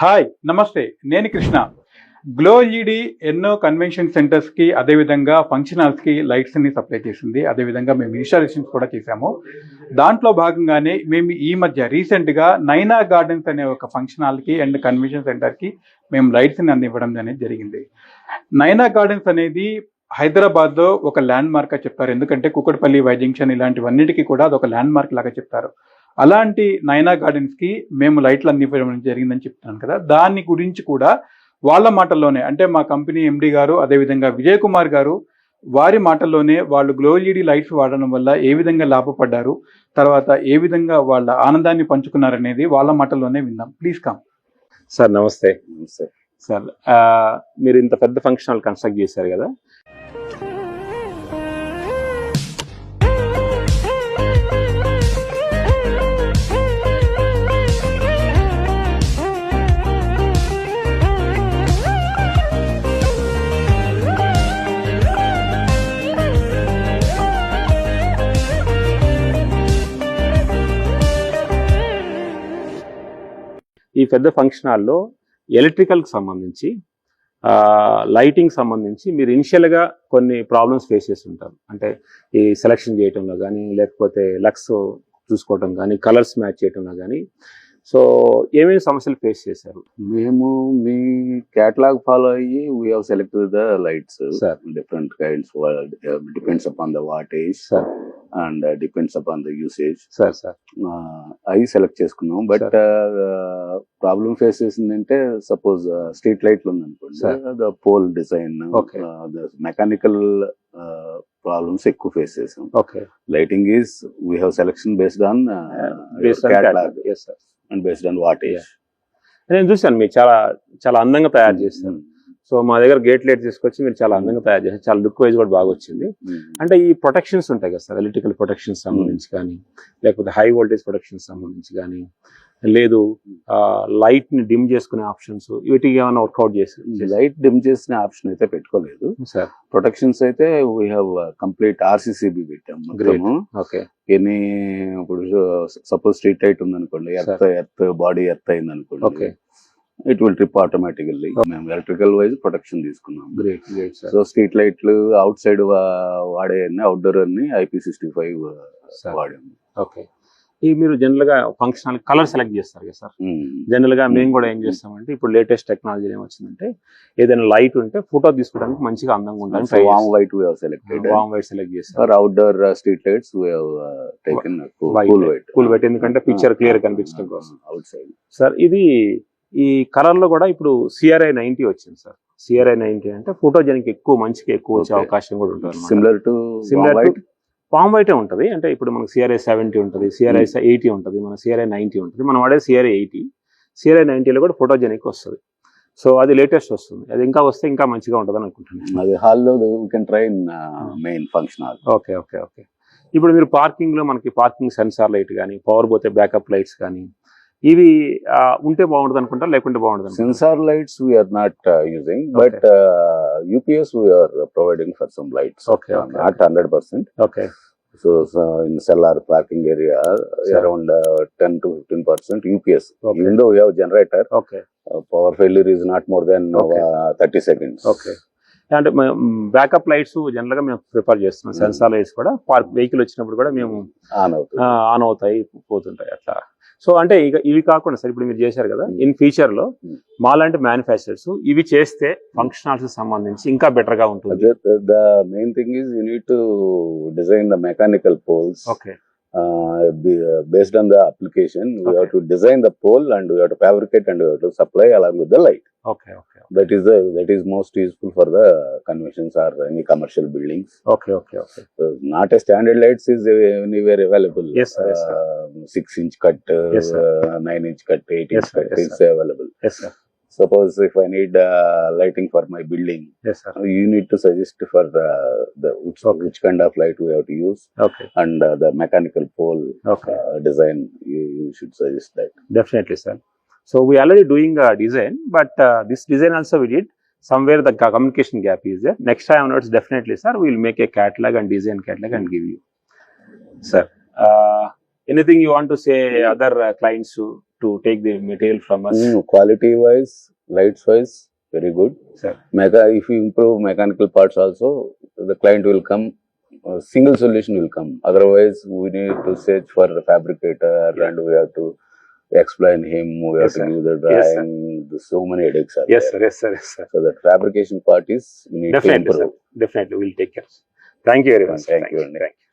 Hi నమస్తే, నేను Krishna. Glow ED ఎన్నో కన్వెన్షన్ సెంటర్స్ కి అదేవిధంగా ఫంక్షన్ హాల్స్ కి లైట్స్ ని సప్లై చేసింది. అదేవిధంగా మేము ఇన్స్టాలేషన్స్ కూడా చేశాము. దాంట్లో భాగంగానే మేము ఈ మధ్య రీసెంట్ గా నైనా గార్డెన్స్ అనే ఒక ఫంక్షన్ హాల్ కి అండ్ కన్వెన్షన్ సెంటర్ కి మేము లైట్స్ ని అందివ్వడం అనేది జరిగింది. నైనా గార్డెన్స్ అనేది హైదరాబాద్ లో ఒక ల్యాండ్ మార్క్ గా చెప్తారు. ఎందుకంటే కుకట్పల్లి, వై జంక్షన్ ఇలాంటివన్నిటికీ కూడా అదొక ల్యాండ్ మార్క్ లాగా చెప్తారు. అలాంటి నైనా గార్డెన్స్ కి మేము లైట్లు అందివ్వడం జరిగిందని చెప్తున్నాను కదా. దాని గురించి కూడా వాళ్ళ మాటల్లోనే, అంటే మా కంపెనీ ఎండి గారు అదేవిధంగా విజయ్ కుమార్ గారు వారి మాటల్లోనే వాళ్ళు గ్లో ఎల్ఈడి లైట్స్ వాడడం వల్ల ఏ విధంగా లాభపడ్డారు, తర్వాత ఏ విధంగా వాళ్ళ ఆనందాన్ని పంచుకున్నారనేది వాళ్ళ మాటల్లోనే విందాం. Please come. సార్ నమస్తే. నమస్తే సార్. మీరు ఇంత పెద్ద ఫంక్షన్ హాల్ కన్స్ట్రక్ట్ చేశారు కదా, ఈ పెద్ద ఫంక్షన్ హాల్లో ఎలక్ట్రికల్కి సంబంధించి లైటింగ్ సంబంధించి మీరు ఇనిషియల్గా కొన్ని ప్రాబ్లమ్స్ ఫేస్ చేసి ఉంటారు. అంటే ఈ సెలెక్షన్ చేయటంలో కానీ, లేకపోతే లక్స్ చూసుకోవటం కానీ, కలర్స్ మ్యాచ్ చేయటంలో కానీ, సో ఏమేమి సమస్యలు ఫేస్ చేశారు? మేము మీ కేటలాగ్ ఫాలో అయ్యి we have selected the lights different kinds, depends upon the wattage and depends upon the usage. అవి సెలెక్ట్ చేసుకున్నాం. బట్ ప్రాబ్లమ్ ఫేస్ చేసిందంటే సపోజ్ స్ట్రీట్ లైట్లు ఉందనుకోండి, the pole design, mechanical problems ఎక్కువ ఫేస్ చేసాం. Lighting is we have selection based on catalogue and based on wattage. నేను చూసాను మీరు చాలా చాలా అందంగా తయారు చేస్తారు. సో మా దగ్గర గేట్ లైట్ తీసుకొచ్చి మీరు చాలా అందంగా తయారు చేశారు. చాలా లుక్ వైజ్ కూడా బాగా వచ్చింది. అంటే ఈ ప్రొటెక్షన్స్ ఉంటాయి కదా సార్, ఎలక్ట్రికల్ ప్రొటెక్షన్స్ సంబంధించి కానీ, లేకపోతే హై వోల్టేజ్ ప్రొటెక్షన్స్ సంబంధించి కానీ, లేదు లైట్ ని డిమ్ చేసుకునే ఆప్షన్స్, వీటికి ఏమైనా వర్కౌట్ చేసి? లైట్ డిమ్ చేసిన ఆప్షన్ అయితే పెట్టుకోలేదు సార్. ప్రొటెక్షన్స్ అయితే వీ హ్యావ్ కంప్లీట్ ఆర్సీసీబీ పెట్టాము. ఓకే. ఎనీ ఇప్పుడు సపోజ్ స్ట్రీట్ లైట్ ఉందనుకోండి, ఎర్త్ బాడీ ఎర్త్ అయింది అనుకోండి, ఇట్ విల్ ట్రిప్ ఆటోమేటికల్లీ. మేము ఎలక్ట్రికల్ వైజ్ ప్రొటెక్షన్ తీసుకున్నాం. సో స్ట్రీట్ లైట్లు అవుట్ సైడ్ వాడే అవుట్డోర్ అన్ని IP65 వాడాము. ఓకే. ఈ మీరు జనరల్ గా ఫంక్షన్ కలర్ సెలెక్ట్ చేస్తారు కదా సార్. జనరల్ గా మేము కూడా ఏం చేస్తామంటే, ఇప్పుడు లేటెస్ట్ టెక్నాలజీ ఏమొచ్చిందంటే, ఏదైనా లైట్ ఉంటే ఫోటో తీసుకోవడానికి మంచిగా అందంగా ఉంటుంది. Warm white we have selected. Warm white select చేస్తారు. Outdoor street lights we have taken cool white, ఎందుకంటే పిక్చర్ క్లియర్ కనిపించడం కోసం అవుట్ సైడ్. సార్ ఇది ఈ కలర్ లో కూడా ఇప్పుడు CRI 90 వచ్చింది సార్. CRI 90 అంటే ఫోటోజెనిక్ ఎక్కువ, మంచిగా ఎక్కువ వచ్చే అవకాశం కూడా ఉంటుంది. సిమిలర్ టు పామ్ వైటే ఉంటుంది. అంటే ఇప్పుడు మనకు CRI 70 ఉంటుంది, CRI 80 ఉంటుంది, మన CRI 90 ఉంటుంది. మనం వాడే CRI 80. CRI 90లో కూడా ఫోటోజెనిక్ వస్తుంది. సో అది లేటెస్ట్ వస్తుంది. అది ఇంకా వస్తే ఇంకా మంచిగా ఉంటుంది అని అనుకుంటున్నాను. అది హాల్లో we can try in main function hall. Okay okay okay. ఇప్పుడు మీరు పార్కింగ్ లో మనకి పార్కింగ్ సెన్సార్ లైట్ కానీ, పవర్ పోతే బ్యాకప్ లైట్స్ కానీ, ఇవి ఉంటే బాగుంటుంది అనుకుంటా, లేకుంటే బాగుంటుంది? Sensor lights we're not using, but UPS we're providing for some lights. Okay. Not 100%. Okay. So in cellar parking area, around 10 to 15% UPS. Even though we have generator, power failure is not more than 30 seconds. Okay. అంటే backup lights general గా మేము prefer చేస్తున్నాం. Sensor lights కూడా vehicle వచ్చినప్పుడు కూడా మేము on అవుతాయి, పోతుంటాయి అట్లా. సో అంటే ఇవి కాకుండా సార్, ఇప్పుడు మీరు చేశారు కదా, ఇన్ ఫ్యూచర్ లో మాలాంటి మ్యానుఫ్యాక్చరర్స్ ఇవి చేస్తే ఫంక్షన్ హాల్స్ సంబంధించి ఇంకా బెటర్ గా ఉంటుంది. The main thing is you need to design the mechanical poles. Okay. Based on the application, we have to design the pole and we have to fabricate and we have to supply along with the light. Okay. That is most useful for the conventions or any commercial buildings. Okay. So not a standard lights is anywhere available. Yes sir. 6-inch cut, 9-inch cut, 8-inch cut is available. Yes sir. Suppose if I need lighting for my building, yes sir, you need to suggest for which kind of light we have to use. Okay. And the mechanical pole design, you should suggest that. Definitely sir. So we already doing a design, but this design also we did. Somewhere the communication gap is there. Next time onwards, definitely sir, we will make a catalog and design catalog and give you. Sir, anything you want to say other clients? to take the material from us? Quality wise, lights wise, very good. Sir. If you improve mechanical parts also, the client will come. Single solution will come. Otherwise, we need to search for the fabricator and we have to explain him. We have Yes, to sir. give the Yes, drawing. There's so many headaches are Yes, there. sir. Yes, sir. Yes, sir. So the fabrication part is we need Definitely, to sir. improve. Definitely, we'll take care. Thank you very much. sir. Thank you, Andy. Thank you.